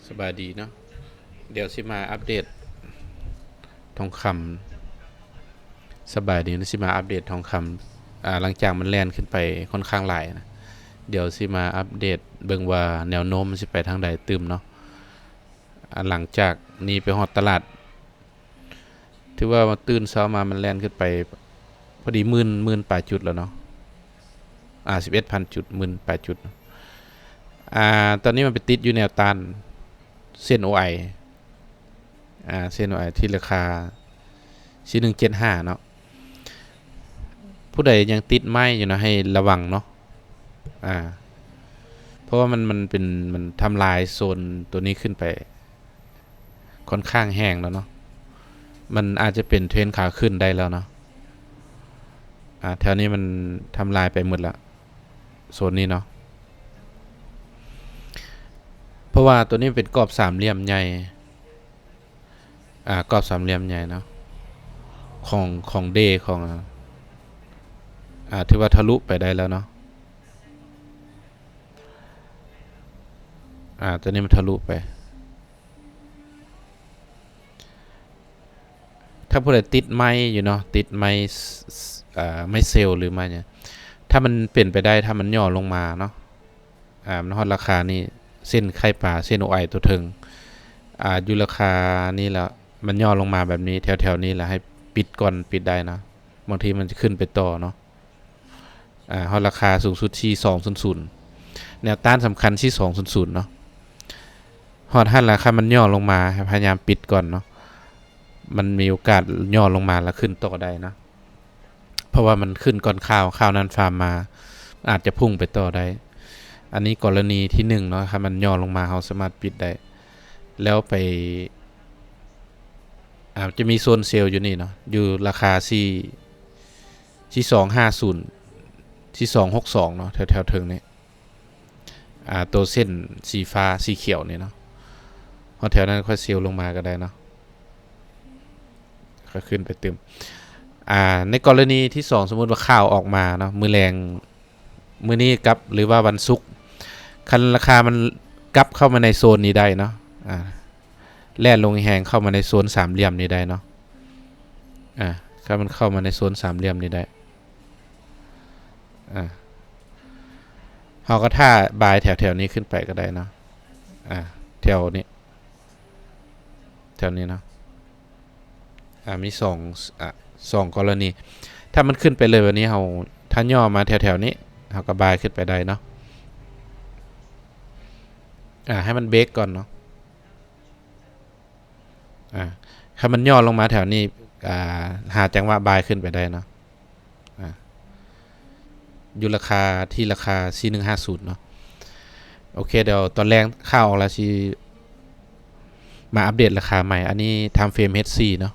สบายดีเนาะเดี๋ยวสิมาอัปเดตทองคำสบายดีนะสิมาอัปเดตทองคำหลังจากมันแล่นขึ้นไปค่อนข้างหลายนะเดี๋ยวสิมาอัปเดตเบิ่งว่าแนวโน้มมันสิไปทางใดตึมเนาะหลังจากนี้ไปฮอดตลาดถือว่ามาตื่นเช้ามามันแล่นขึ้นไปพอดีหมื่นปลายจุดแล้วเนาะ11,000 จุด18,000 จุดตอนนี้มันไปติดอยู่แนวต้านเส้น OI เส้น OI ที่ราคา4175เนาะผู้ใดยังติดไม้อยู่นะให้ระวังเนาะเพราะว่ามันทำลายโซนตัวนี้ขึ้นไปค่อนข้างแห้งแล้วเนาะมันอาจจะเป็นเทรนขาขึ้นได้แล้วเนาะแถวนี้มันทำลายไปหมดละโซนนี้เนาะเพราะว่าตัวนี้เป็นกรอบสามเหลี่ยมใหญ่กรอบสามเหลี่ยมใหญ่เนาะของเดย์ของถือว่าทะลุไปได้แล้วเนาะตัวนี้มันทะลุไปถ้าผู้ใดติดไม้อยู่เนาะติดไม้ไม่เซลล์หรือไม้เนี่ยถ้ามันเปลี่ยนไปได้ถ้ามันย่อลงมาเนาะมันฮอดราคานี้เส้นไข่ปลาเส้นโอไอตัวถึงอยู่ราคานี้แล้วมันย่อลงมาแบบนี้แถวๆนี้แหละให้ปิดก่อนปิดได้นะบางทีมันจะขึ้นไปต่อเนาะฮอดราคาสูงสุดที่200แนวต้านสำคัญที่200เนาะฮอดหันราคามันย่อลงมาพยายามปิดก่อนเนาะมันมีโอกาสย่อลงมาแล้วขึ้นต่อได้นะเพราะว่ามันขึ้นก่อนข้าวนั้นฟาร์มมาอาจจะพุ่งไปต่อได้อันนี้กรณีที่1เนาะครับมันย่อลงมาเราสามารถปิดได้แล้วไปจะมีโซนเซลล์อยู่นี่เนาะอยู่ราคาที่250ที่262เนาะแถวๆถึงนี้ตัวเส้นสีฟ้าสีเขียวนี่เนาะพอแถวนั้นค่อยเซลล์ลงมาก็ได้เนาะก็ขึ้นไปเติมในกรณีที่2สมมุติว่าข้าวออกมาเนาะมื้อแรงมื้อนี้กับหรือว่าวันศุกร์คันราคามันกลับเข้ามาในโซนนี้ได้เนาะแล่นลงแหงเข้ามาในโซนสามเหลี่ยมนี้ได้เนาะถ้ามันเข้ามาในโซนสามเหลี่ยมนี้ได้เราก็ท่าบายแถวนี้ขึ้นไปก็ได้เนาะแถวนี้เนาะมีสองกรณีถ้ามันขึ้นไปเลยวันนี้เราถ้าย่อมาแถวนี้เราก็บายขึ้นไปได้เนาะให้มันเบรกก่อนเนาะถ้ามันย่อลงมาแถวนี้หาจังหวะบายขึ้นไปได้เนาะอยู่ราคาที่ราคา4150เนาะโอเคเดี๋ยวตอนแรกข้าวออกแล้วสิมาอัปเดตราคาใหม่อันนี้ทำเฟรม H4 เนาะ